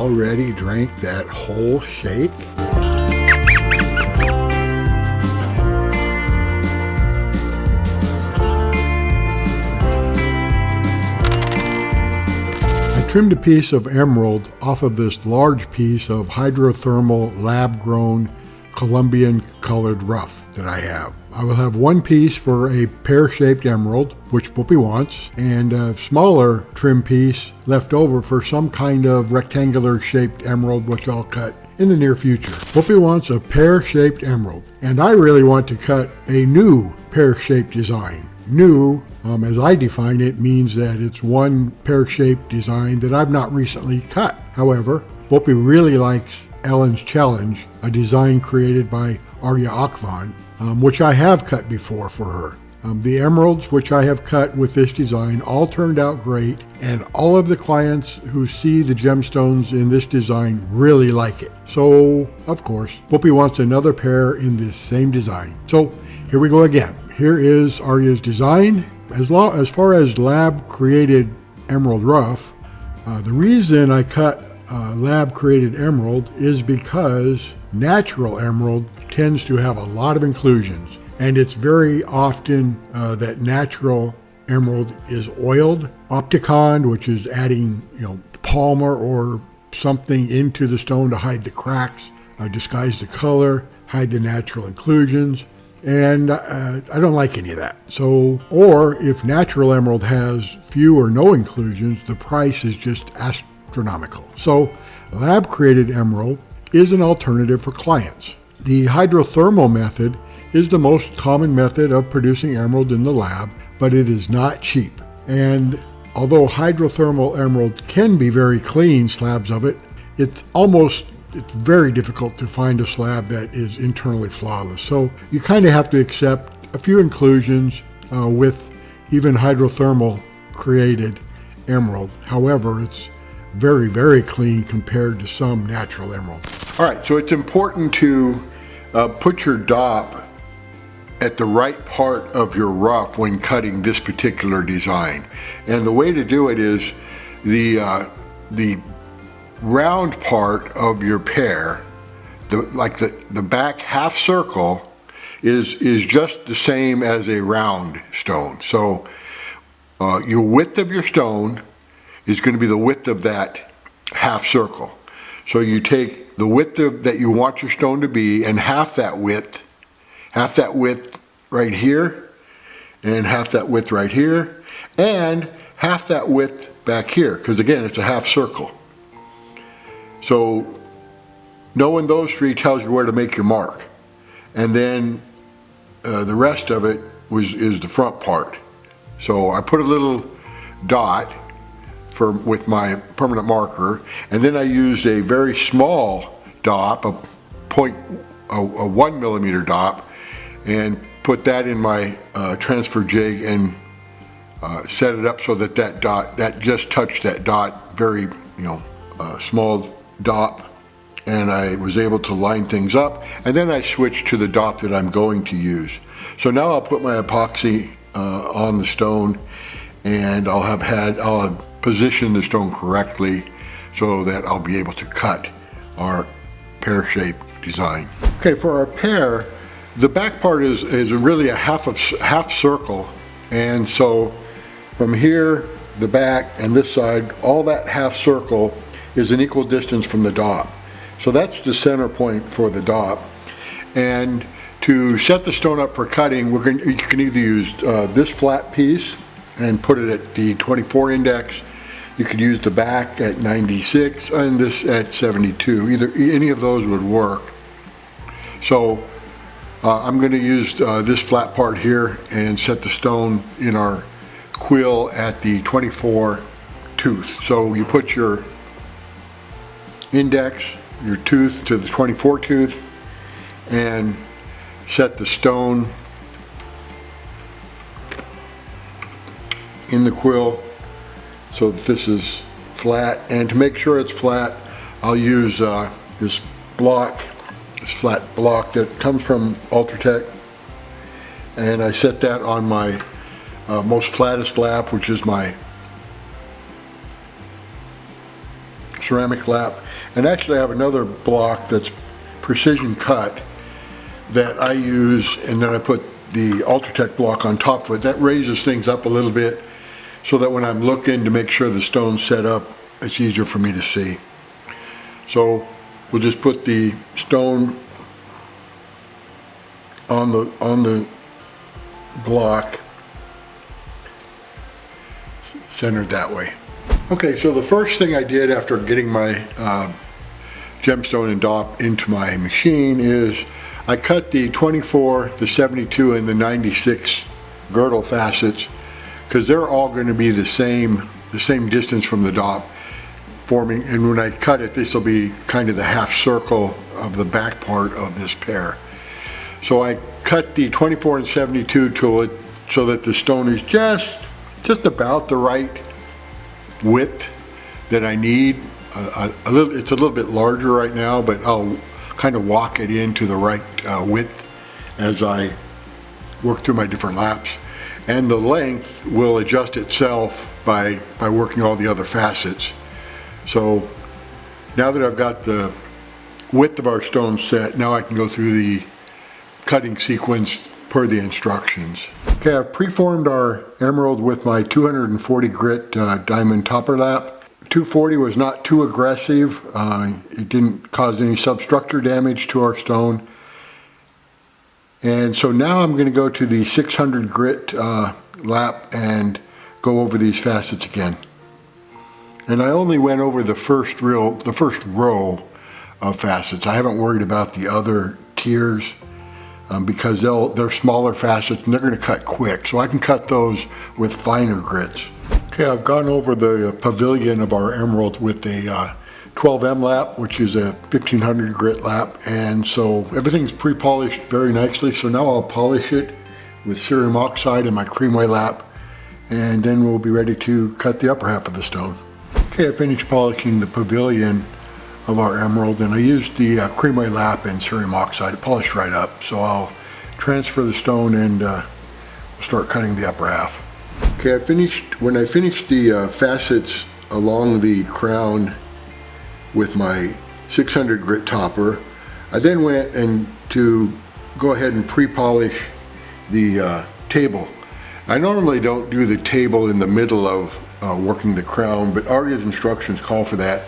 already drank that whole shake? I trimmed a piece of emerald off of this large piece of hydrothermal lab-grown Colombian colored rough that I have. I will have one piece for a pear-shaped emerald, which Boopie wants, and a smaller trim piece left over for some kind of rectangular shaped emerald, which I'll cut in the near future. Boopie wants a pear-shaped emerald, and I really want to cut a new pear-shaped design. New, as I define it, means that it's one pear-shaped design that I've not recently cut. However, Boopie really likes Allan's Challenge, a design created by Arya Akvan, which I have cut before for her. The emeralds which I have cut with this design all turned out great, and all of the clients who see the gemstones in this design really like it. So, of course, Boopie wants another pair in this same design. So, here we go again. Here is Arya's design. As far as lab-created emerald rough, the reason I cut lab-created emerald is because natural emerald tends to have a lot of inclusions, and it's very often that natural emerald is oiled. Opticon, which is adding palmer or something into the stone to hide the cracks, disguise the color, hide the natural inclusions. And I don't like any of that. So, or if natural emerald has few or no inclusions, the price is just astronomical. So, lab-created emerald is an alternative for clients. The hydrothermal method is the most common method of producing emerald in the lab, but it is not cheap. And although hydrothermal emerald can be very clean slabs of it, it's very difficult to find a slab that is internally flawless. So you kind of have to accept a few inclusions with even hydrothermal created emerald. However, it's very, very clean compared to some natural emerald. All right, so it's important to put your DOP at the right part of your rough when cutting this particular design. And the way to do it is the round part of your pear, the back half circle is just the same as a round stone. So your width of your stone is going to be the width of that half circle. So you take the width that you want your stone to be and half that width right here, and half that width right here, and half that width back here, because again, it's a half circle. So knowing those three tells you where to make your mark. And then the rest of it is the front part. So I put a little dot with my permanent marker, and then I used a very small DOP, a 1 millimeter DOP, and put that in my transfer jig and set it up so that just touched that dot, very small DOP, and I was able to line things up, and then I switched to the DOP that I'm going to use. So now I'll put my epoxy on the stone, and I'll have positioned the stone correctly so that I'll be able to cut our pear-shaped design. Okay, for our pear, the back part is really a half circle, and so from here, the back, and this side, all that half circle is an equal distance from the DOP. So that's the center point for the DOP. And to set the stone up for cutting, you can either use this flat piece and put it at the 24 index. You could use the back at 96 and this at 72. Any of those would work. So I'm going to use this flat part here and set the stone in our quill at the 24 tooth. So you put your index, your tooth to the 24 tooth, and set the stone in the quill so that this is flat. And to make sure it's flat, I'll use this flat block that comes from Ultratech, and I set that on my most flattest lap, which is my ceramic lap. And actually I have another block that's precision cut that I use, and then I put the Ultratech block on top of it. That raises things up a little bit so that when I'm looking to make sure the stone's set up, it's easier for me to see. So we'll just put the stone on the block, centered that way. Okay, so the first thing I did after getting my gemstone and DOP into my machine is I cut the 24, the 72, and the 96 girdle facets, because they're all going to be the same distance from the DOP forming, and when I cut it, this will be kind of the half circle of the back part of this pear. So I cut the 24 and 72 so that the stone is just about the right width that I need. It's a little bit larger right now, but I'll kind of walk it into the right width as I work through my different laps. And the length will adjust itself by working all the other facets. So now that I've got the width of our stone set, now I can go through the cutting sequence per the instructions. Okay, I've preformed our emerald with my 240 grit diamond topper lap. 240 was not too aggressive. It didn't cause any substructure damage to our stone. And so now I'm going to go to the 600 grit lap and go over these facets again. And I only went over the first row of facets. I haven't worried about the other tiers because they're smaller facets and they're going to cut quick. So I can cut those with finer grits. Okay, I've gone over the pavilion of our emerald with a 12M lap, which is a 1500 grit lap. And so everything's pre-polished very nicely. So now I'll polish it with cerium oxide in my creamway lap, and then we'll be ready to cut the upper half of the stone. Okay, I finished polishing the pavilion of our emerald, and I used the creamway lap and cerium oxide. It polished right up. So I'll transfer the stone and start cutting the upper half. Okay, when I finished the facets along the crown with my 600 grit topper, I then went to go ahead and pre-polish the table. I normally don't do the table in the middle of working the crown, but Arya's instructions call for that,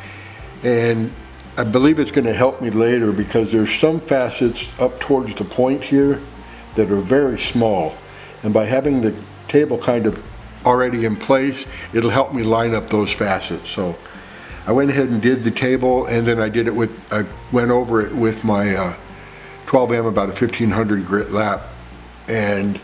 and I believe it's going to help me later because there's some facets up towards the point here that are very small, and by having the table kind of already in place, it'll help me line up those facets. So I went ahead and did the table, and then I went over it with my 12M, about a 1500 grit lap, and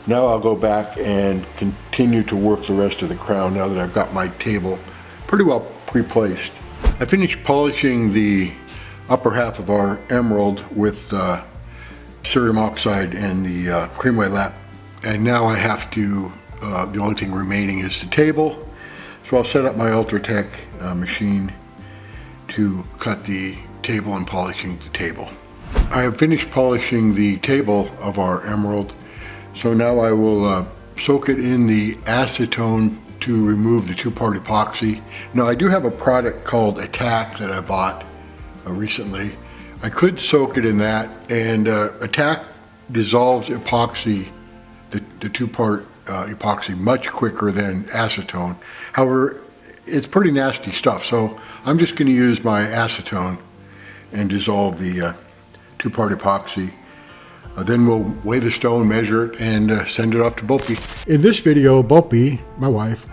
now I'll go back and continue to work the rest of the crown now that I've got my table pretty well pre-placed. I finished polishing the upper half of our emerald with cerium oxide and the creamway lap, and now I have to, the only thing remaining is the table. So I'll set up my Ultratech machine to cut the table and polishing the table. I have finished polishing the table of our emerald, so now I will soak it in the acetone to remove the two-part epoxy. Now I do have a product called Attack that I bought recently. I could soak it in that, and Attack dissolves epoxy, the two-part epoxy, much quicker than acetone. However, it's pretty nasty stuff, so I'm just going to use my acetone and dissolve the two-part epoxy. Then we'll weigh the stone, measure it, and send it off to BOPIE. In this video, BOPIE, my wife,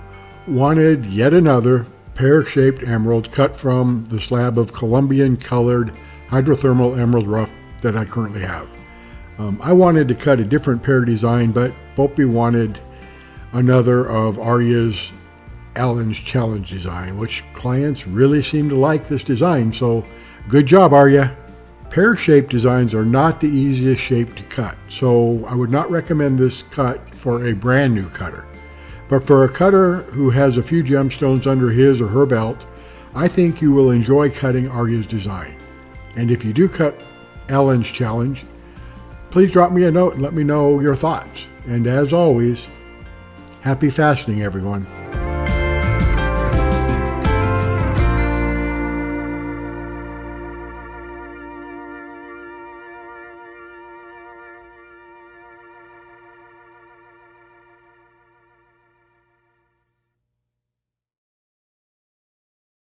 wanted yet another pear-shaped emerald cut from the slab of Colombian colored hydrothermal emerald rough that I currently have. I wanted to cut a different pear design, but BOPIE wanted another of Arya's Allan's challenge design, which clients really seem to like this design, so good job, Arya. Pear-shaped designs are not the easiest shape to cut, so I would not recommend this cut for a brand new cutter. But for a cutter who has a few gemstones under his or her belt, I think you will enjoy cutting Arya's design. And if you do cut Allan's challenge, please drop me a note and let me know your thoughts. And as always, happy fastening, everyone.